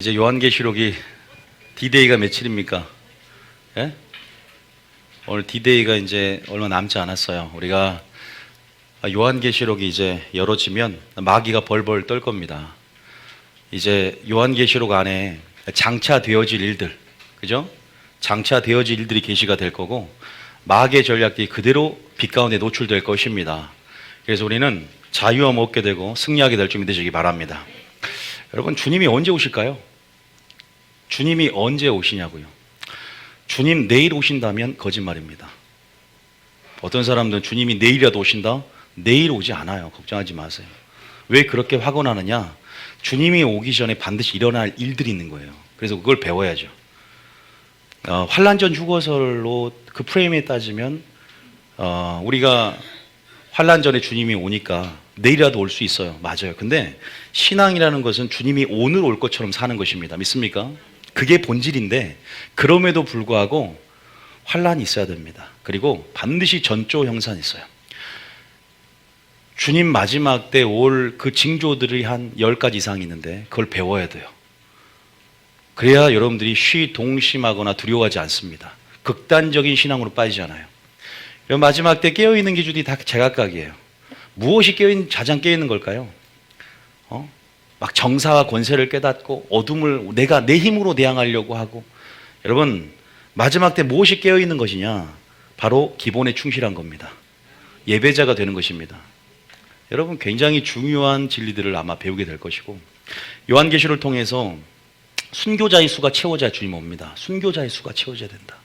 이제 요한계시록이 D-Day가 며칠입니까? 예? 오늘 D-Day가 이제 얼마 남지 않았어요. 우리가 요한계시록이 이제 열어지면 마귀가 벌벌 떨 겁니다. 이제 요한계시록 안에 장차되어질 일들, 그죠? 장차되어질 일들이 계시가 될 거고 마귀의 전략들이 그대로 빛 가운데 노출될 것입니다. 그래서 우리는 자유함 얻게 되고 승리하게 될 줄 믿으시기 바랍니다. 여러분, 주님이 언제 오실까요? 주님이 언제 오시냐고요? 주님 내일 오신다면 거짓말입니다. 어떤 사람들은 주님이 내일이라도 오신다? 내일 오지 않아요. 걱정하지 마세요. 왜 그렇게 확언하느냐? 주님이 오기 전에 반드시 일어날 일들이 있는 거예요. 그래서 그걸 배워야죠. 환란전 휴거설로 그 프레임에 따지면 우리가 환란전에 주님이 오니까 내일이라도 올 수 있어요. 맞아요. 근데 신앙이라는 것은 주님이 오늘 올 것처럼 사는 것입니다. 믿습니까? 그게 본질인데 그럼에도 불구하고 환란이 있어야 됩니다. 그리고 반드시 전조 형산이 있어요. 주님 마지막 때 올 그 징조들이 한 10가지 이상 있는데 그걸 배워야 돼요. 그래야 여러분들이 동심하거나 두려워하지 않습니다. 극단적인 신앙으로 빠지지 않아요. 마지막 때 깨어있는 기준이 다 제각각이에요. 무엇이 가장 깨어있는 걸까요? 막 정사와 권세를 깨닫고 어둠을 내가 내 힘으로 대항하려고 하고. 여러분, 마지막 때 무엇이 깨어있는 것이냐? 바로 기본에 충실한 겁니다. 예배자가 되는 것입니다. 여러분, 굉장히 중요한 진리들을 아마 배우게 될 것이고, 요한계시를 통해서 순교자의 수가 채워져야 주님 옵니다. 순교자의 수가 채워져야 된다.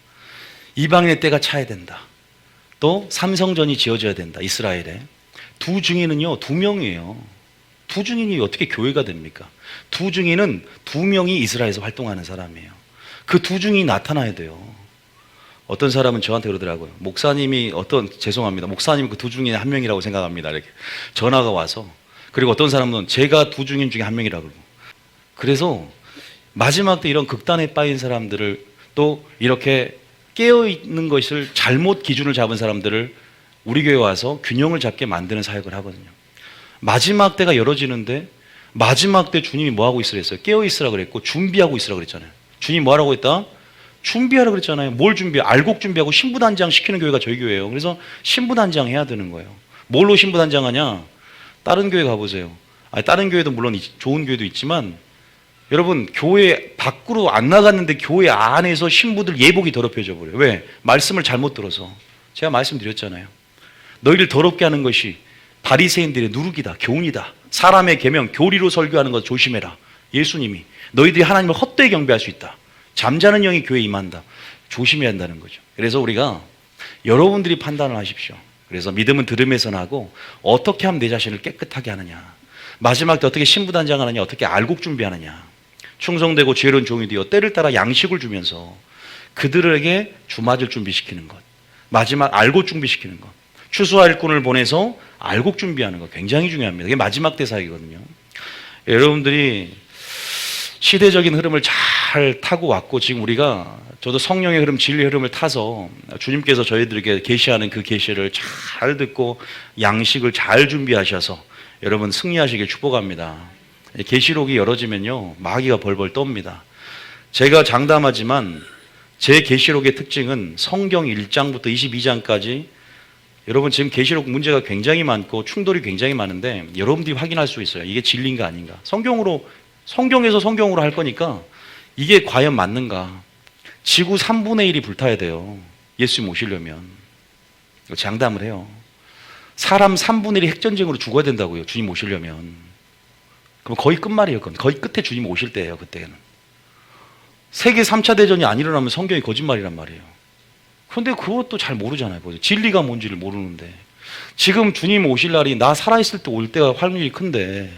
이방인의 때가 차야 된다. 또 삼성전이 지어져야 된다. 이스라엘에. 두 증인은요 2명이에요. 두 증인이 어떻게 교회가 됩니까? 두 증인은 2명이 이스라엘에서 활동하는 사람이에요. 그 두 증인이 나타나야 돼요. 어떤 사람은 저한테 그러더라고요. 목사님이 죄송합니다. 목사님 그 두 증인의 한 명이라고 생각합니다. 이렇게 전화가 와서. 그리고 어떤 사람은 제가 두 증인 중에 한 명이라고 그러고. 그래서 마지막 때 이런 극단에 빠진 사람들을 또 이렇게 깨어있는 것을 잘못 기준을 잡은 사람들을 우리 교회 와서 균형을 잡게 만드는 사역을 하거든요. 마지막 때가 열어지는데 마지막 때 주님이 뭐하고 있으라 했어요? 깨어있으라 그랬고 준비하고 있으라 그랬잖아요. 주님이 뭐하라고 했다? 준비하라 그랬잖아요. 뭘 준비해? 알곡 준비하고 신부단장 시키는 교회가 저희 교회예요. 그래서 신부단장 해야 되는 거예요. 뭘로 신부단장하냐? 다른 교회 가보세요. 다른 교회도 물론 좋은 교회도 있지만 여러분, 교회 밖으로 안 나갔는데 교회 안에서 신부들 예복이 더럽혀져 버려요. 왜? 말씀을 잘못 들어서. 제가 말씀드렸잖아요. 너희를 더럽게 하는 것이 바리새인들의 누룩이다, 교훈이다. 사람의 계명, 교리로 설교하는 것 조심해라. 예수님이 너희들이 하나님을 헛되이 경배할 수 있다. 잠자는 영이 교회에 임한다. 조심해야 한다는 거죠. 그래서 우리가 여러분들이 판단을 하십시오. 그래서 믿음은 들음에서 나고 어떻게 하면 내 자신을 깨끗하게 하느냐, 마지막 때 어떻게 신부단장하느냐, 어떻게 알곡 준비하느냐, 충성되고 지혜로운 종이 되어 때를 따라 양식을 주면서 그들에게 주맞을 준비시키는 것, 마지막 알곡 준비시키는 것, 추수할 일꾼을 보내서 알곡 준비하는 것 굉장히 중요합니다. 이게 마지막 때 사역이거든요. 여러분들이 시대적인 흐름을 잘 타고 왔고, 지금 우리가 저도 성령의 흐름, 진리의 흐름을 타서 주님께서 저희들에게 계시하는 그 계시를 잘 듣고 양식을 잘 준비하셔서 여러분 승리하시길 축복합니다. 계시록이 열어지면요 마귀가 벌벌 떱니다. 제가 장담하지만 제 계시록의 특징은 성경 1장부터 22장까지 여러분 지금 계시록 문제가 굉장히 많고 충돌이 굉장히 많은데 여러분들이 확인할 수 있어요. 이게 진리인가 아닌가. 성경에서 성경으로 할 거니까 이게 과연 맞는가. 지구 3분의 1이 불타야 돼요. 예수님 오시려면. 장담을 해요. 사람 3분의 1이 핵전쟁으로 죽어야 된다고요. 주님 오시려면. 그럼 거의 끝말이에요. 거의 끝에 주님 오실 때예요. 그때는. 세계 3차 대전이 안 일어나면 성경이 거짓말이란 말이에요. 그런데 그것도 잘 모르잖아요. 진리가 뭔지를 모르는데. 지금 주님 오실 날이 나 살아있을 때 올 때가 확률이 큰데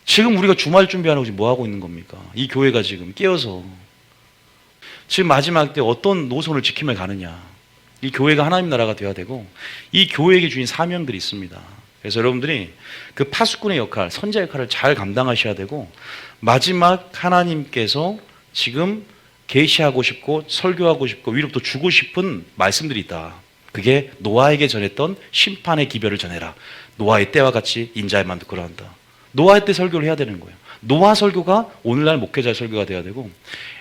지금 우리가 주말 준비하는 거지 뭐 하고 있는 겁니까? 이 교회가 지금 깨어서 지금 마지막 때 어떤 노선을 지키며 가느냐. 이 교회가 하나님 나라가 되어야 되고 이 교회에게 주신 사명들이 있습니다. 그래서 여러분들이 그 파수꾼의 역할, 선자 역할을 잘 감당하셔야 되고 마지막 하나님께서 지금 계시하고 싶고 설교하고 싶고 위로부터 주고 싶은 말씀들이 있다. 그게 노아에게 전했던 심판의 기별을 전해라. 노아의 때와 같이 인자의 마음도 그러한다. 노아의 때 설교를 해야 되는 거예요. 노아 설교가 오늘날 목회자 설교가 돼야 되고,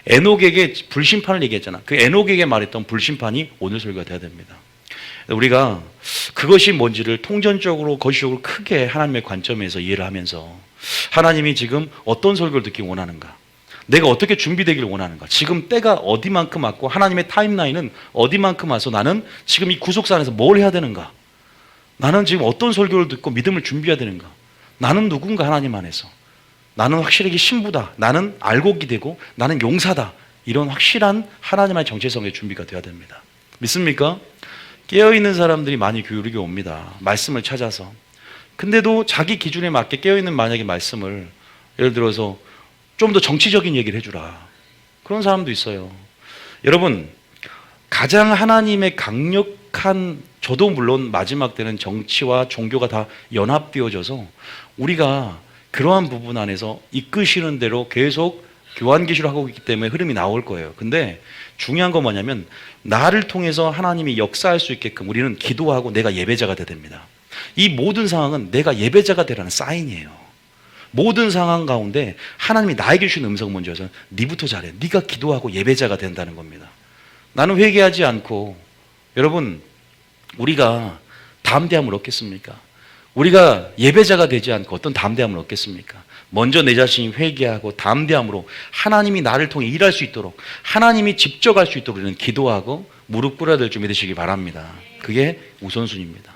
에녹에게 불심판을 얘기했잖아. 그 에녹에게 말했던 불심판이 오늘 설교가 돼야 됩니다. 우리가 그것이 뭔지를 통전적으로 거시적으로 크게 하나님의 관점에서 이해를 하면서 하나님이 지금 어떤 설교를 듣기 원하는가, 내가 어떻게 준비되기를 원하는가, 지금 때가 어디만큼 왔고 하나님의 타임라인은 어디만큼 와서 나는 지금 이 구속사 안에서 뭘 해야 되는가, 나는 지금 어떤 설교를 듣고 믿음을 준비해야 되는가, 나는 누군가 하나님 안에서, 나는 확실하게 신부다, 나는 알곡이 되고 나는 용사다, 이런 확실한 하나님의 정체성의 준비가 되어야 됩니다. 믿습니까? 깨어있는 사람들이 많이 교육이 옵니다. 말씀을 찾아서. 근데도 자기 기준에 맞게 깨어있는 만약에 말씀을, 예를 들어서 좀 더 정치적인 얘기를 해주라, 그런 사람도 있어요. 여러분, 가장 하나님의 강력한, 저도 물론 마지막 때는 정치와 종교가 다 연합되어져서 우리가 그러한 부분 안에서 이끄시는 대로 계속 교환계시를 하고 있기 때문에 흐름이 나올 거예요. 근데 중요한 건 뭐냐면, 나를 통해서 하나님이 역사할 수 있게끔 우리는 기도하고 내가 예배자가 돼야 됩니다. 이 모든 상황은 내가 예배자가 되라는 사인이에요. 모든 상황 가운데 하나님이 나에게 주신 음성 먼저서 네부터 잘해, 네가 기도하고 예배자가 된다는 겁니다. 나는 회개하지 않고, 여러분, 우리가 담대함을 얻겠습니까? 우리가 예배자가 되지 않고 어떤 담대함을 얻겠습니까? 먼저 내 자신이 회개하고 담대함으로 하나님이 나를 통해 일할 수 있도록, 하나님이 직접 할 수 있도록 우리는 기도하고 무릎 꿇어야 될 줄 믿으시기 바랍니다. 그게 우선순위입니다.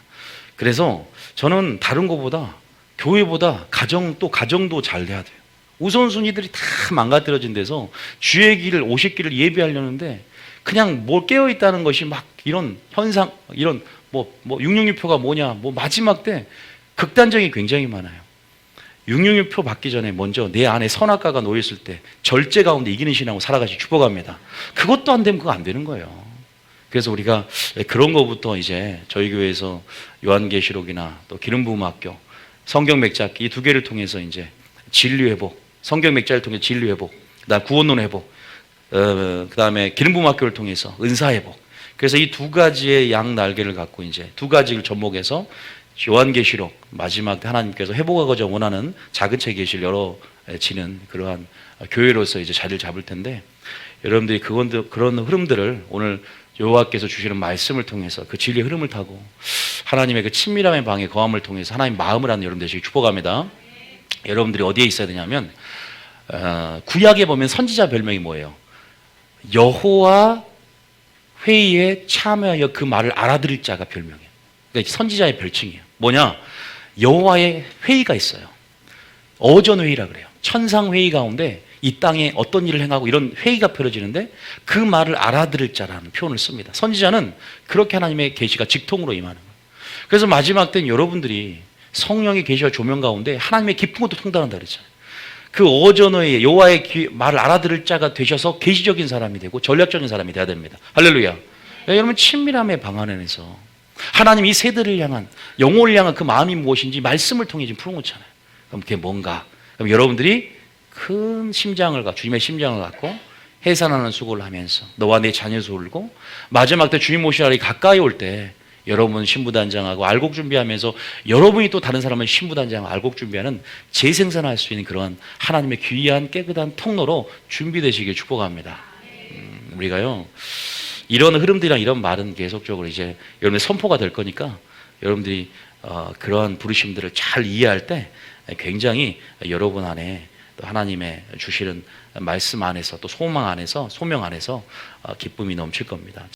그래서 저는 다른 것보다, 교회보다 가정도 잘 돼야 돼요. 우선순위들이 다 망가뜨려진 데서 주의 길을, 오실 길을 예비하려는데 그냥 뭘 깨어있다는 것이 막 이런 현상, 이런 666표가 뭐냐, 마지막 때 극단적이 굉장히 많아요. 666표 받기 전에 먼저 내 안에 선악과가 놓였을 때 절제 가운데 이기는 신앙으로 살아가시 축복합니다. 그것도 안 되면 그거 안 되는 거예요. 그래서 우리가 그런 거부터 이제 저희 교회에서 요한계시록이나 또 기름부음학교, 성경 맥잡기, 이 두 개를 통해서 이제 진리 회복, 성경 맥자를 통해 진리 회복, 그다음 구원론 회복, 그다음에 기름부음학교를 통해서 은사 회복. 그래서 이 두 가지의 양 날개를 갖고 이제 두 가지를 접목해서 요한계시록 마지막 하나님께서 회복하고자 원하는 작은 책 계시를 열어지는 그러한 교회로서 이제 자리를 잡을 텐데, 여러분들이 그런 흐름들을 오늘 여호와께서 주시는 말씀을 통해서 그 진리의 흐름을 타고 하나님의 그 친밀함의 방에 거함을 통해서 하나님 마음을 하는 여러분 되시기 축복합니다. 여러분들이 어디에 있어야 되냐면, 구약에 보면 선지자 별명이 뭐예요? 여호와 회의에 참여하여 그 말을 알아들을 자가 별명이에요. 그러니까 선지자의 별칭이에요. 뭐냐? 여호와의 회의가 있어요. 어전 회의라 그래요. 천상 회의 가운데 이 땅에 어떤 일을 행하고 이런 회의가 펼쳐지는데 그 말을 알아들을 자라는 표현을 씁니다. 선지자는 그렇게 하나님의 계시가 직통으로 임하는 거예요. 그래서 마지막 때는 여러분들이 성령의 계시와 조명 가운데 하나님의 깊은 것도 통달한다 그랬잖아요. 그 어전의 여호와의 말을 알아들을 자가 되셔서 계시적인 사람이 되고 전략적인 사람이 돼야 됩니다. 할렐루야. 여러분, 친밀함의 방 안에서 하나님 이 세대를 향한, 영혼을 향한 그 마음이 무엇인지 말씀을 통해 지금 풀어놓잖아요. 그럼 그게 뭔가? 그럼 여러분들이 큰 심장을 갖고, 주님의 심장을 갖고 해산하는 수고를 하면서 너와 내 자녀에서 울고, 마지막 때 주님 오실 날이 가까이 올 때 여러분 신부단장하고 알곡 준비하면서 여러분이 또 다른 사람을 신부단장하고 알곡 준비하는 재생산할 수 있는 그런 하나님의 귀한 깨끗한 통로로 준비되시길 축복합니다. 우리가요, 이런 흐름들이랑 이런 말은 계속적으로 이제 여러분의 선포가 될 거니까 여러분들이 그러한 부르심들을 잘 이해할 때 굉장히 여러분 안에 또 하나님의 주시는 말씀 안에서 또 소망 안에서 소명 안에서 기쁨이 넘칠 겁니다.